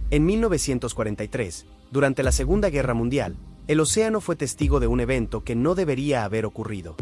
En 1943, durante la Segunda Guerra Mundial, el océano fue testigo de un evento que no debería haber ocurrido.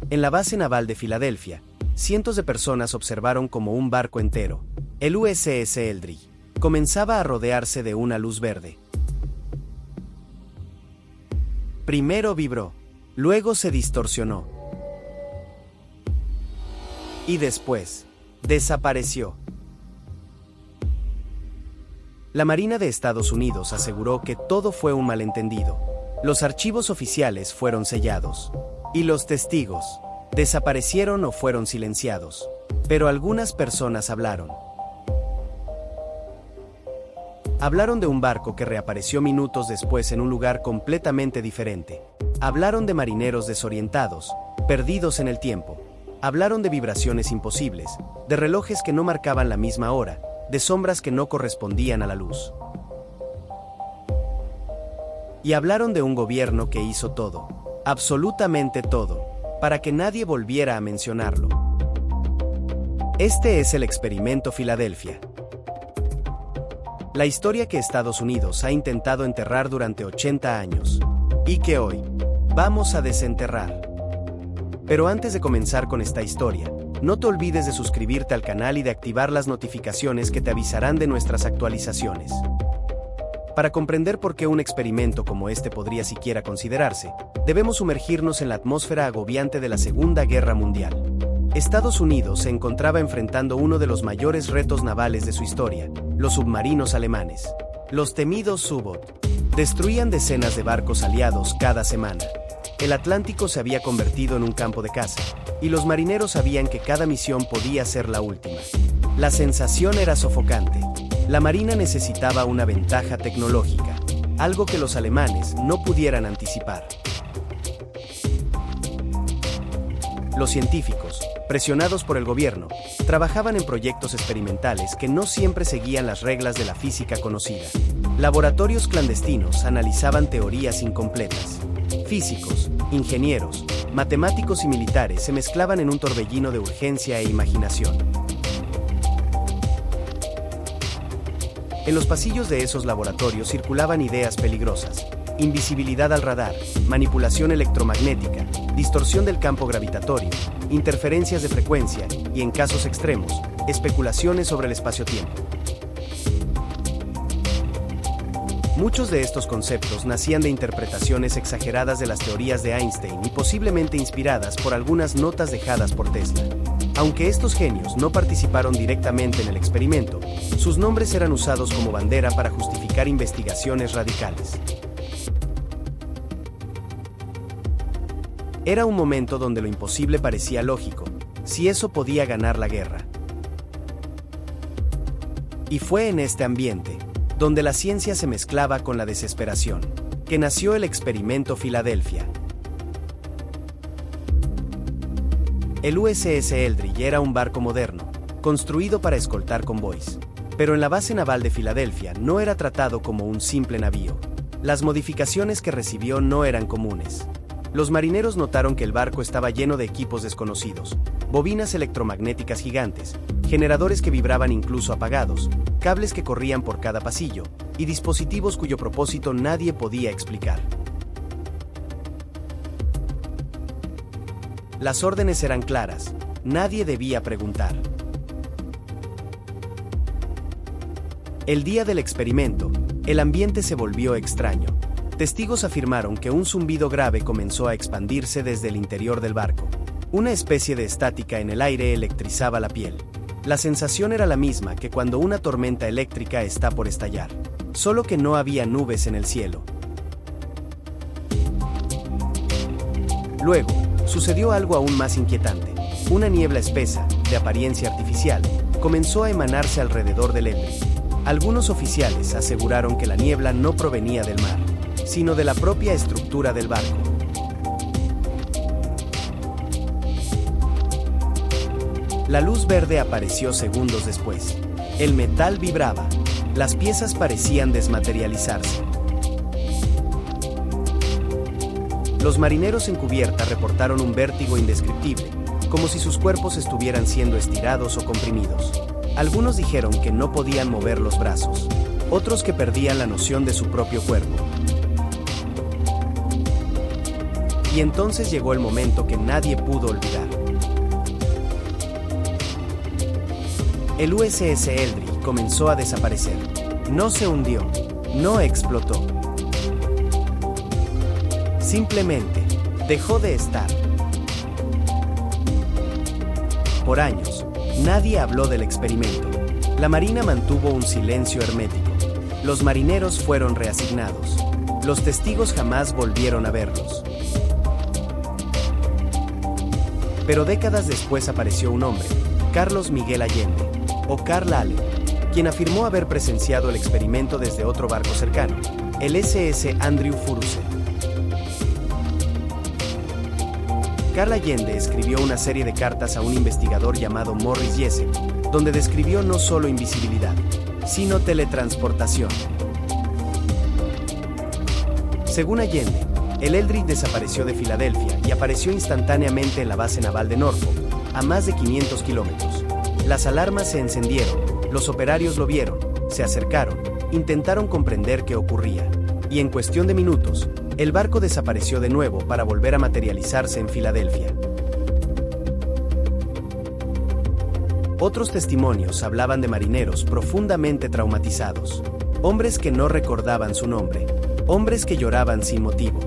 En la base naval de Filadelfia, cientos de personas observaron como un barco entero, el USS Eldridge, comenzaba a rodearse de una luz verde. Primero vibró, luego se distorsionó. Y después, desapareció. La Marina de Estados Unidos aseguró que todo fue un malentendido. Los archivos oficiales fueron sellados. Y los testigos desaparecieron o fueron silenciados. Pero algunas personas hablaron. Hablaron de un barco que reapareció minutos después en un lugar completamente diferente. Hablaron de marineros desorientados, perdidos en el tiempo. Hablaron de vibraciones imposibles, de relojes que no marcaban la misma hora, de sombras que no correspondían a la luz. Y hablaron de un gobierno que hizo todo, absolutamente todo, para que nadie volviera a mencionarlo. Este es el experimento Filadelfia. La historia que Estados Unidos ha intentado enterrar durante 80 años, y que hoy vamos a desenterrar. Pero antes de comenzar con esta historia, no te olvides de suscribirte al canal y de activar las notificaciones que te avisarán de nuestras actualizaciones. Para comprender por qué un experimento como este podría siquiera considerarse, debemos sumergirnos en la atmósfera agobiante de la Segunda Guerra Mundial. Estados Unidos se encontraba enfrentando uno de los mayores retos navales de su historia, los submarinos alemanes. Los temidos U-Boot destruían decenas de barcos aliados cada semana. El Atlántico se había convertido en un campo de caza, y los marineros sabían que cada misión podía ser la última. La sensación era sofocante. La Marina necesitaba una ventaja tecnológica, algo que los alemanes no pudieran anticipar. Los científicos, presionados por el gobierno, trabajaban en proyectos experimentales que no siempre seguían las reglas de la física conocida. Laboratorios clandestinos analizaban teorías incompletas. Físicos, ingenieros, matemáticos y militares se mezclaban en un torbellino de urgencia e imaginación. En los pasillos de esos laboratorios circulaban ideas peligrosas: invisibilidad al radar, manipulación electromagnética, distorsión del campo gravitatorio, interferencias de frecuencia y, en casos extremos, especulaciones sobre el espacio-tiempo. Muchos de estos conceptos nacían de interpretaciones exageradas de las teorías de Einstein y posiblemente inspiradas por algunas notas dejadas por Tesla. Aunque estos genios no participaron directamente en el experimento, sus nombres eran usados como bandera para justificar investigaciones radicales. Era un momento donde lo imposible parecía lógico, si eso podía ganar la guerra. Y fue en este ambiente, donde la ciencia se mezclaba con la desesperación, que nació el experimento Filadelfia. El USS Eldridge era un barco moderno, construido para escoltar convoys. Pero en la base naval de Filadelfia no era tratado como un simple navío. Las modificaciones que recibió no eran comunes. Los marineros notaron que el barco estaba lleno de equipos desconocidos, bobinas electromagnéticas gigantes, generadores que vibraban incluso apagados, cables que corrían por cada pasillo, y dispositivos cuyo propósito nadie podía explicar. Las órdenes eran claras, nadie debía preguntar. El día del experimento, el ambiente se volvió extraño. Testigos afirmaron que un zumbido grave comenzó a expandirse desde el interior del barco. Una especie de estática en el aire electrizaba la piel. La sensación era la misma que cuando una tormenta eléctrica está por estallar, solo que no había nubes en el cielo. Luego, sucedió algo aún más inquietante. Una niebla espesa, de apariencia artificial, comenzó a emanarse alrededor del Eldridge. Algunos oficiales aseguraron que la niebla no provenía del mar, sino de la propia estructura del barco. La luz verde apareció segundos después. El metal vibraba. Las piezas parecían desmaterializarse. Los marineros en cubierta reportaron un vértigo indescriptible, como si sus cuerpos estuvieran siendo estirados o comprimidos. Algunos dijeron que no podían mover los brazos, otros que perdían la noción de su propio cuerpo. Y entonces llegó el momento que nadie pudo olvidar. El USS Eldridge comenzó a desaparecer. No se hundió, no explotó. Simplemente dejó de estar. Por años, nadie habló del experimento. La Marina mantuvo un silencio hermético. Los marineros fueron reasignados. Los testigos jamás volvieron a verlos. Pero décadas después apareció un hombre, Carlos Miguel Allende, o Carl Allen, quien afirmó haber presenciado el experimento desde otro barco cercano, el SS Andrew Furuseth. Carl Allende escribió una serie de cartas a un investigador llamado Morris Jessup, donde describió no solo invisibilidad, sino teletransportación. Según Allende, el Eldridge desapareció de Filadelfia y apareció instantáneamente en la base naval de Norfolk, a más de 500 kilómetros. Las alarmas se encendieron, los operarios lo vieron, se acercaron, intentaron comprender qué ocurría, y en cuestión de minutos, el barco desapareció de nuevo para volver a materializarse en Filadelfia. Otros testimonios hablaban de marineros profundamente traumatizados, hombres que no recordaban su nombre, hombres que lloraban sin motivo,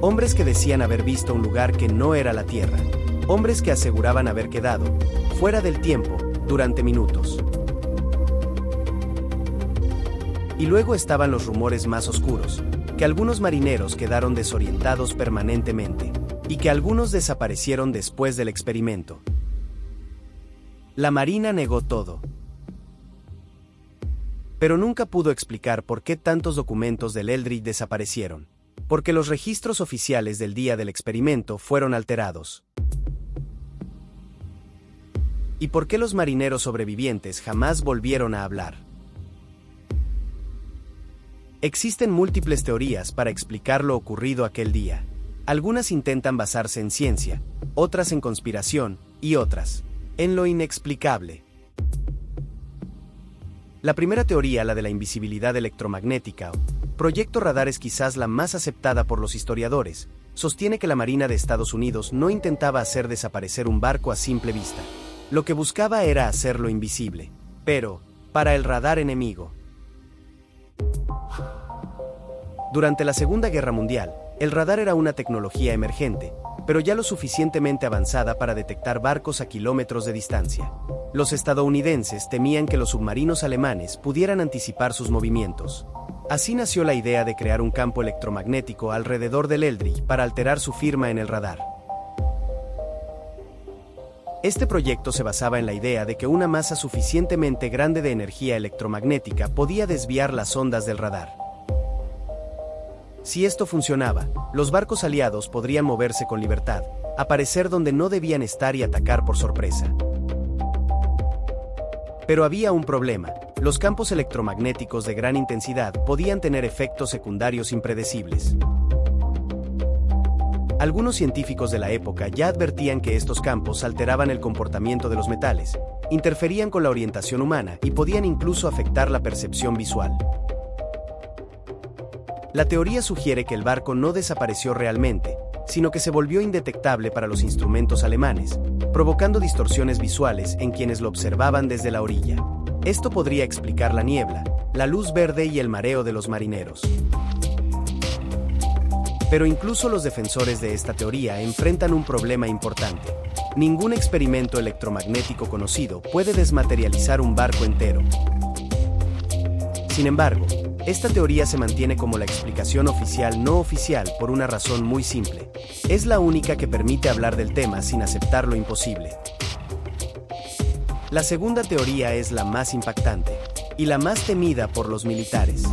hombres que decían haber visto un lugar que no era la Tierra, hombres que aseguraban haber quedado fuera del tiempo durante minutos. Y luego estaban los rumores más oscuros, que algunos marineros quedaron desorientados permanentemente, y que algunos desaparecieron después del experimento. La Marina negó todo. Pero nunca pudo explicar por qué tantos documentos del Eldridge desaparecieron, porque los registros oficiales del día del experimento fueron alterados. ¿Y por qué los marineros sobrevivientes jamás volvieron a hablar? Existen múltiples teorías para explicar lo ocurrido aquel día. Algunas intentan basarse en ciencia, otras en conspiración, y otras en lo inexplicable. La primera teoría, la de la invisibilidad electromagnética, proyecto radar, es quizás la más aceptada por los historiadores. Sostiene que la Marina de Estados Unidos no intentaba hacer desaparecer un barco a simple vista. Lo que buscaba era hacerlo invisible. Pero, para el radar enemigo. Durante la Segunda Guerra Mundial, el radar era una tecnología emergente, pero ya lo suficientemente avanzada para detectar barcos a kilómetros de distancia. Los estadounidenses temían que los submarinos alemanes pudieran anticipar sus movimientos. Así nació la idea de crear un campo electromagnético alrededor del Eldridge para alterar su firma en el radar. Este proyecto se basaba en la idea de que una masa suficientemente grande de energía electromagnética podía desviar las ondas del radar. Si esto funcionaba, los barcos aliados podrían moverse con libertad, aparecer donde no debían estar y atacar por sorpresa. Pero había un problema: los campos electromagnéticos de gran intensidad podían tener efectos secundarios impredecibles. Algunos científicos de la época ya advertían que estos campos alteraban el comportamiento de los metales, interferían con la orientación humana y podían incluso afectar la percepción visual. La teoría sugiere que el barco no desapareció realmente, sino que se volvió indetectable para los instrumentos alemanes, provocando distorsiones visuales en quienes lo observaban desde la orilla. Esto podría explicar la niebla, la luz verde y el mareo de los marineros. Pero incluso los defensores de esta teoría enfrentan un problema importante. Ningún experimento electromagnético conocido puede desmaterializar un barco entero. Sin embargo, esta teoría se mantiene como la explicación oficial no oficial por una razón muy simple. Es la única que permite hablar del tema sin aceptar lo imposible. La segunda teoría es la más impactante, y la más temida por los militares.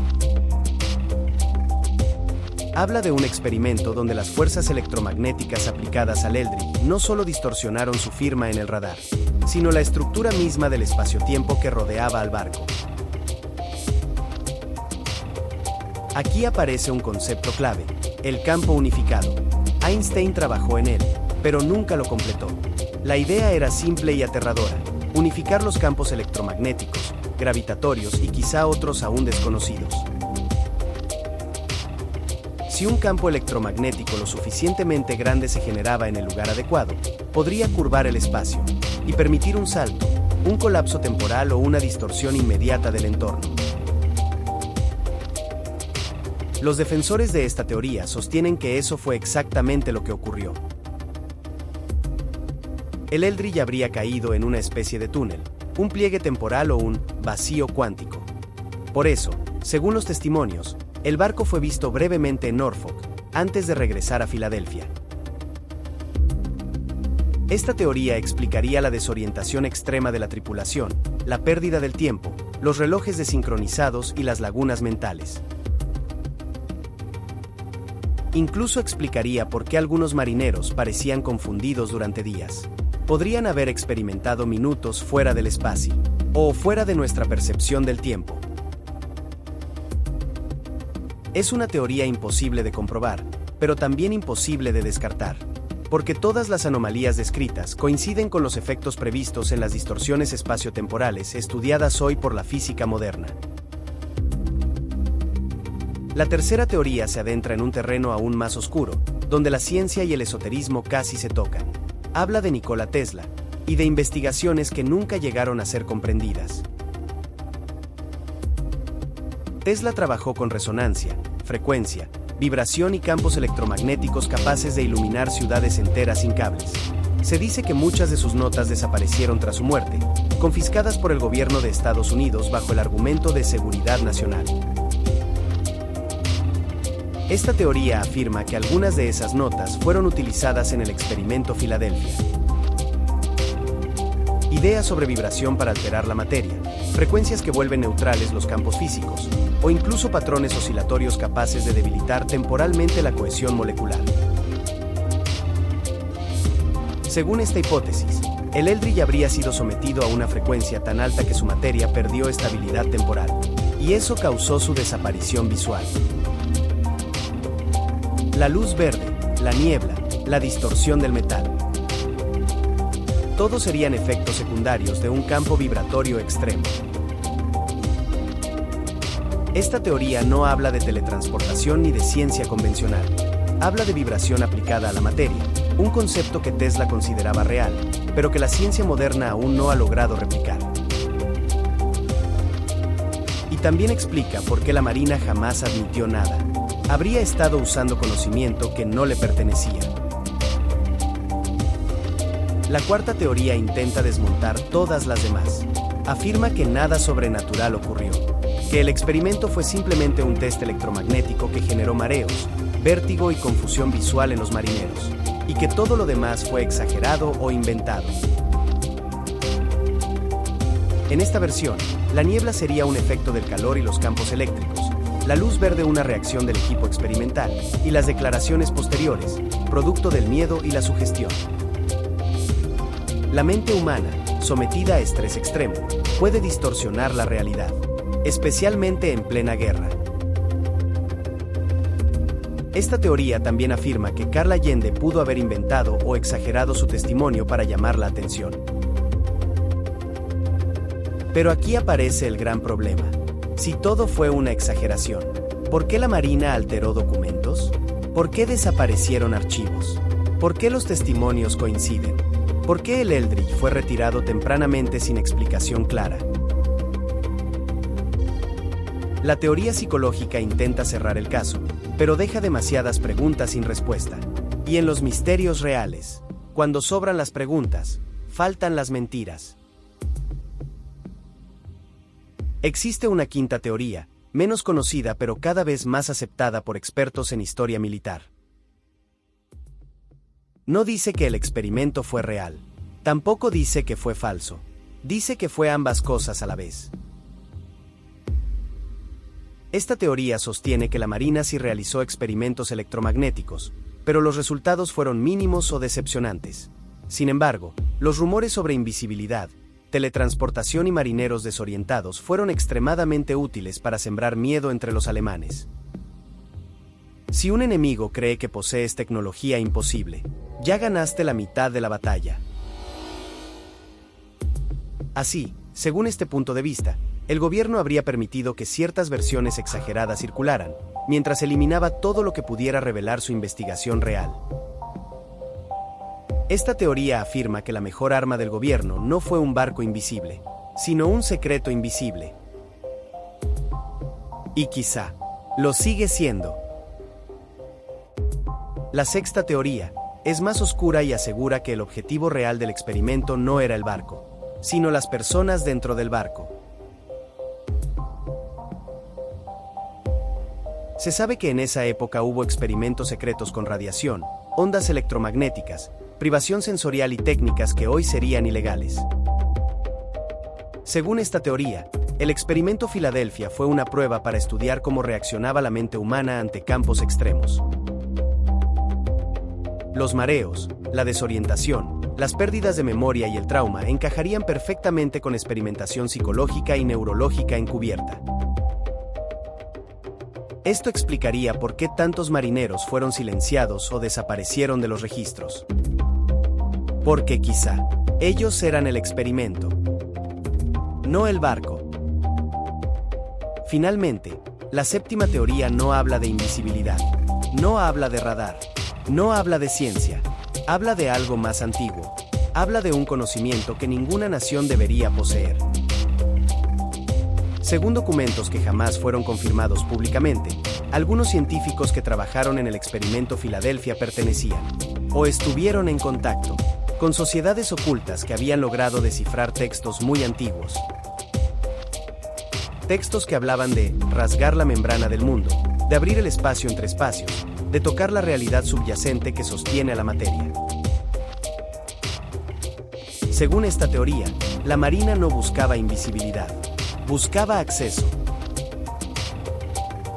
Habla de un experimento donde las fuerzas electromagnéticas aplicadas al Eldridge no solo distorsionaron su firma en el radar, sino la estructura misma del espacio-tiempo que rodeaba al barco. Aquí aparece un concepto clave: el campo unificado. Einstein trabajó en él, pero nunca lo completó. La idea era simple y aterradora: unificar los campos electromagnéticos, gravitatorios y quizá otros aún desconocidos. Si un campo electromagnético lo suficientemente grande se generaba en el lugar adecuado, podría curvar el espacio y permitir un salto, un colapso temporal o una distorsión inmediata del entorno. Los defensores de esta teoría sostienen que eso fue exactamente lo que ocurrió. El Eldridge habría caído en una especie de túnel, un pliegue temporal o un vacío cuántico. Por eso, según los testimonios, el barco fue visto brevemente en Norfolk, antes de regresar a Filadelfia. Esta teoría explicaría la desorientación extrema de la tripulación, la pérdida del tiempo, los relojes desincronizados y las lagunas mentales. Incluso explicaría por qué algunos marineros parecían confundidos durante días. Podrían haber experimentado minutos fuera del espacio, o fuera de nuestra percepción del tiempo. Es una teoría imposible de comprobar, pero también imposible de descartar, porque todas las anomalías descritas coinciden con los efectos previstos en las distorsiones espaciotemporales estudiadas hoy por la física moderna. La tercera teoría se adentra en un terreno aún más oscuro, donde la ciencia y el esoterismo casi se tocan. Habla de Nikola Tesla, y de investigaciones que nunca llegaron a ser comprendidas. Tesla trabajó con resonancia, frecuencia, vibración y campos electromagnéticos capaces de iluminar ciudades enteras sin cables. Se dice que muchas de sus notas desaparecieron tras su muerte, confiscadas por el gobierno de Estados Unidos bajo el argumento de seguridad nacional. Esta teoría afirma que algunas de esas notas fueron utilizadas en el experimento Filadelfia. Ideas sobre vibración para alterar la materia, frecuencias que vuelven neutrales los campos físicos, o incluso patrones oscilatorios capaces de debilitar temporalmente la cohesión molecular. Según esta hipótesis, el Eldridge habría sido sometido a una frecuencia tan alta que su materia perdió estabilidad temporal, y eso causó su desaparición visual. La luz verde, la niebla, la distorsión del metal. Todos serían efectos secundarios de un campo vibratorio extremo. Esta teoría no habla de teletransportación ni de ciencia convencional. Habla de vibración aplicada a la materia, un concepto que Tesla consideraba real, pero que la ciencia moderna aún no ha logrado replicar. Y también explica por qué la Marina jamás admitió nada. Habría estado usando conocimiento que no le pertenecía. La cuarta teoría intenta desmontar todas las demás. Afirma que nada sobrenatural ocurrió, que el experimento fue simplemente un test electromagnético que generó mareos, vértigo y confusión visual en los marineros, y que todo lo demás fue exagerado o inventado. En esta versión, la niebla sería un efecto del calor y los campos eléctricos, la luz verde una reacción del equipo experimental, y las declaraciones posteriores, producto del miedo y la sugestión. La mente humana, sometida a estrés extremo, puede distorsionar la realidad, especialmente en plena guerra. Esta teoría también afirma que Carl Allende pudo haber inventado o exagerado su testimonio para llamar la atención. Pero aquí aparece el gran problema. Si todo fue una exageración, ¿por qué la Marina alteró documentos? ¿Por qué desaparecieron archivos? ¿Por qué los testimonios coinciden? ¿Por qué el Eldridge fue retirado tempranamente sin explicación clara? La teoría psicológica intenta cerrar el caso, pero deja demasiadas preguntas sin respuesta. Y en los misterios reales, cuando sobran las preguntas, faltan las mentiras. Existe una quinta teoría, menos conocida pero cada vez más aceptada por expertos en historia militar. No dice que el experimento fue real. Tampoco dice que fue falso. Dice que fue ambas cosas a la vez. Esta teoría sostiene que la Marina sí realizó experimentos electromagnéticos, pero los resultados fueron mínimos o decepcionantes. Sin embargo, los rumores sobre invisibilidad, teletransportación y marineros desorientados fueron extremadamente útiles para sembrar miedo entre los alemanes. Si un enemigo cree que posees tecnología imposible, ya ganaste la mitad de la batalla. Así, según este punto de vista, el gobierno habría permitido que ciertas versiones exageradas circularan, mientras eliminaba todo lo que pudiera revelar su investigación real. Esta teoría afirma que la mejor arma del gobierno no fue un barco invisible, sino un secreto invisible. Y quizá, lo sigue siendo. La sexta teoría es más oscura y asegura que el objetivo real del experimento no era el barco, sino las personas dentro del barco. Se sabe que en esa época hubo experimentos secretos con radiación, ondas electromagnéticas, privación sensorial y técnicas que hoy serían ilegales. Según esta teoría, el experimento Filadelfia fue una prueba para estudiar cómo reaccionaba la mente humana ante campos extremos. Los mareos, la desorientación, las pérdidas de memoria y el trauma encajarían perfectamente con experimentación psicológica y neurológica encubierta. Esto explicaría por qué tantos marineros fueron silenciados o desaparecieron de los registros. Porque quizá, ellos eran el experimento, no el barco. Finalmente, la séptima teoría no habla de invisibilidad, no habla de radar, no habla de ciencia, habla de algo más antiguo, habla de un conocimiento que ninguna nación debería poseer. Según documentos que jamás fueron confirmados públicamente, algunos científicos que trabajaron en el experimento Filadelfia pertenecían, o estuvieron en contacto, con sociedades ocultas que habían logrado descifrar textos muy antiguos. Textos que hablaban de rasgar la membrana del mundo, de abrir el espacio entre espacios, de tocar la realidad subyacente que sostiene a la materia. Según esta teoría, la Marina no buscaba invisibilidad, buscaba acceso.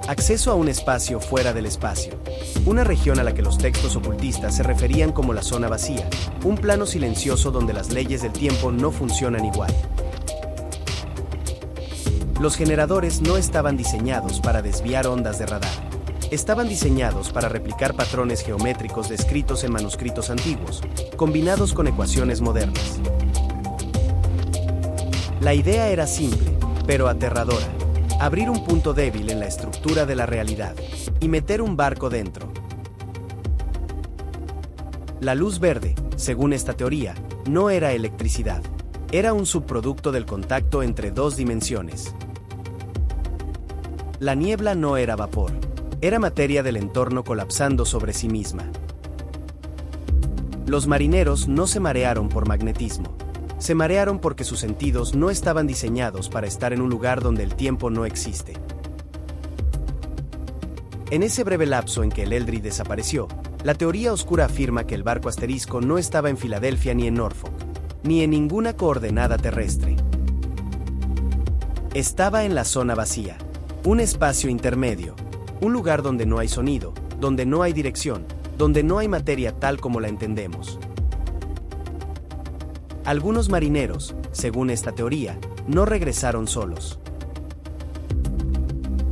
Acceso a un espacio fuera del espacio, una región a la que los textos ocultistas se referían como la zona vacía, un plano silencioso donde las leyes del tiempo no funcionan igual. Los generadores no estaban diseñados para desviar ondas de radar, estaban diseñados para replicar patrones geométricos descritos en manuscritos antiguos, combinados con ecuaciones modernas. La idea era simple, pero aterradora: abrir un punto débil en la estructura de la realidad y meter un barco dentro. La luz verde, según esta teoría, no era electricidad, era un subproducto del contacto entre dos dimensiones. La niebla no era vapor, era materia del entorno colapsando sobre sí misma. Los marineros no se marearon por magnetismo, se marearon porque sus sentidos no estaban diseñados para estar en un lugar donde el tiempo no existe. En ese breve lapso en que el Eldridge desapareció, la teoría oscura afirma que el barco asterisco no estaba en Filadelfia ni en Norfolk, ni en ninguna coordenada terrestre. Estaba en la zona vacía, un espacio intermedio, un lugar donde no hay sonido, donde no hay dirección, donde no hay materia tal como la entendemos. Algunos marineros, según esta teoría, no regresaron solos.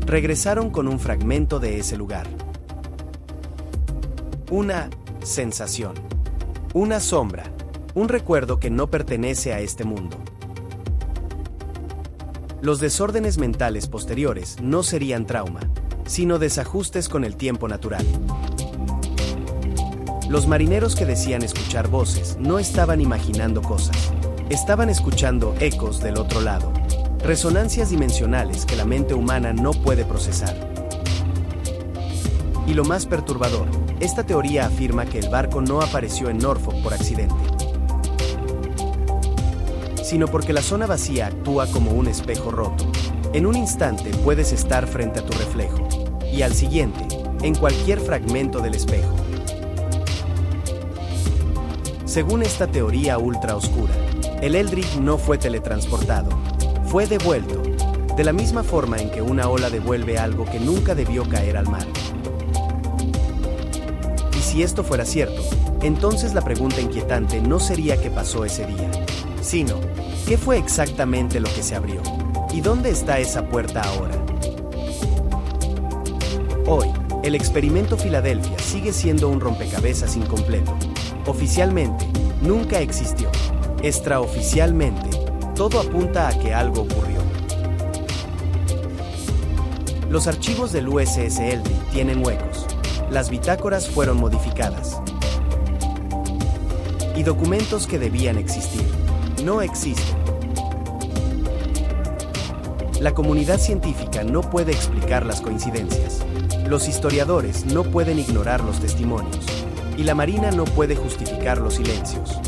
Regresaron con un fragmento de ese lugar. Una sensación, una sombra, un recuerdo que no pertenece a este mundo. Los desórdenes mentales posteriores no serían trauma, sino desajustes con el tiempo natural. Los marineros que decían escuchar voces no estaban imaginando cosas, estaban escuchando ecos del otro lado, resonancias dimensionales que la mente humana no puede procesar. Y lo más perturbador, esta teoría afirma que el barco no apareció en Norfolk por accidente, sino porque la zona vacía actúa como un espejo roto. En un instante puedes estar frente a tu reflejo, y al siguiente, en cualquier fragmento del espejo. Según esta teoría ultra oscura, el Eldridge no fue teletransportado, fue devuelto, de la misma forma en que una ola devuelve algo que nunca debió caer al mar. Y si esto fuera cierto, entonces la pregunta inquietante no sería qué pasó ese día, sino, ¿qué fue exactamente lo que se abrió? ¿Y dónde está esa puerta ahora? Hoy, el experimento Filadelfia sigue siendo un rompecabezas incompleto. Oficialmente, nunca existió. Extraoficialmente, Todo apunta a que algo ocurrió. Los archivos del USS Eldridge tienen huecos. Las bitácoras fueron modificadas. Y documentos que debían existir no existen. La comunidad científica no puede explicar las coincidencias. Los historiadores no pueden ignorar los testimonios. Y la Marina no puede justificar los silencios.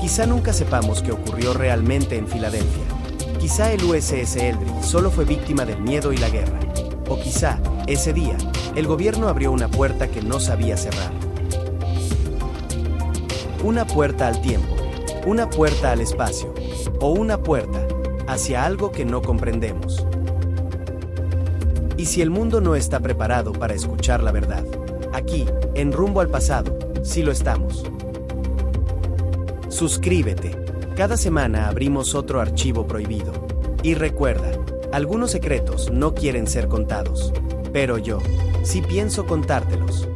Quizá nunca sepamos qué ocurrió realmente en Filadelfia. Quizá el USS Eldridge solo fue víctima del miedo y la guerra. O quizá, ese día, el gobierno abrió una puerta que no sabía cerrar. Una puerta al tiempo, una puerta al espacio, o una puerta hacia algo que no comprendemos. Y si el mundo no está preparado para escuchar la verdad, aquí, en Rumbo al Pasado, sí lo estamos. Suscríbete. Cada semana abrimos otro archivo prohibido. Y recuerda, algunos secretos no quieren ser contados. Pero yo, sí pienso contártelos.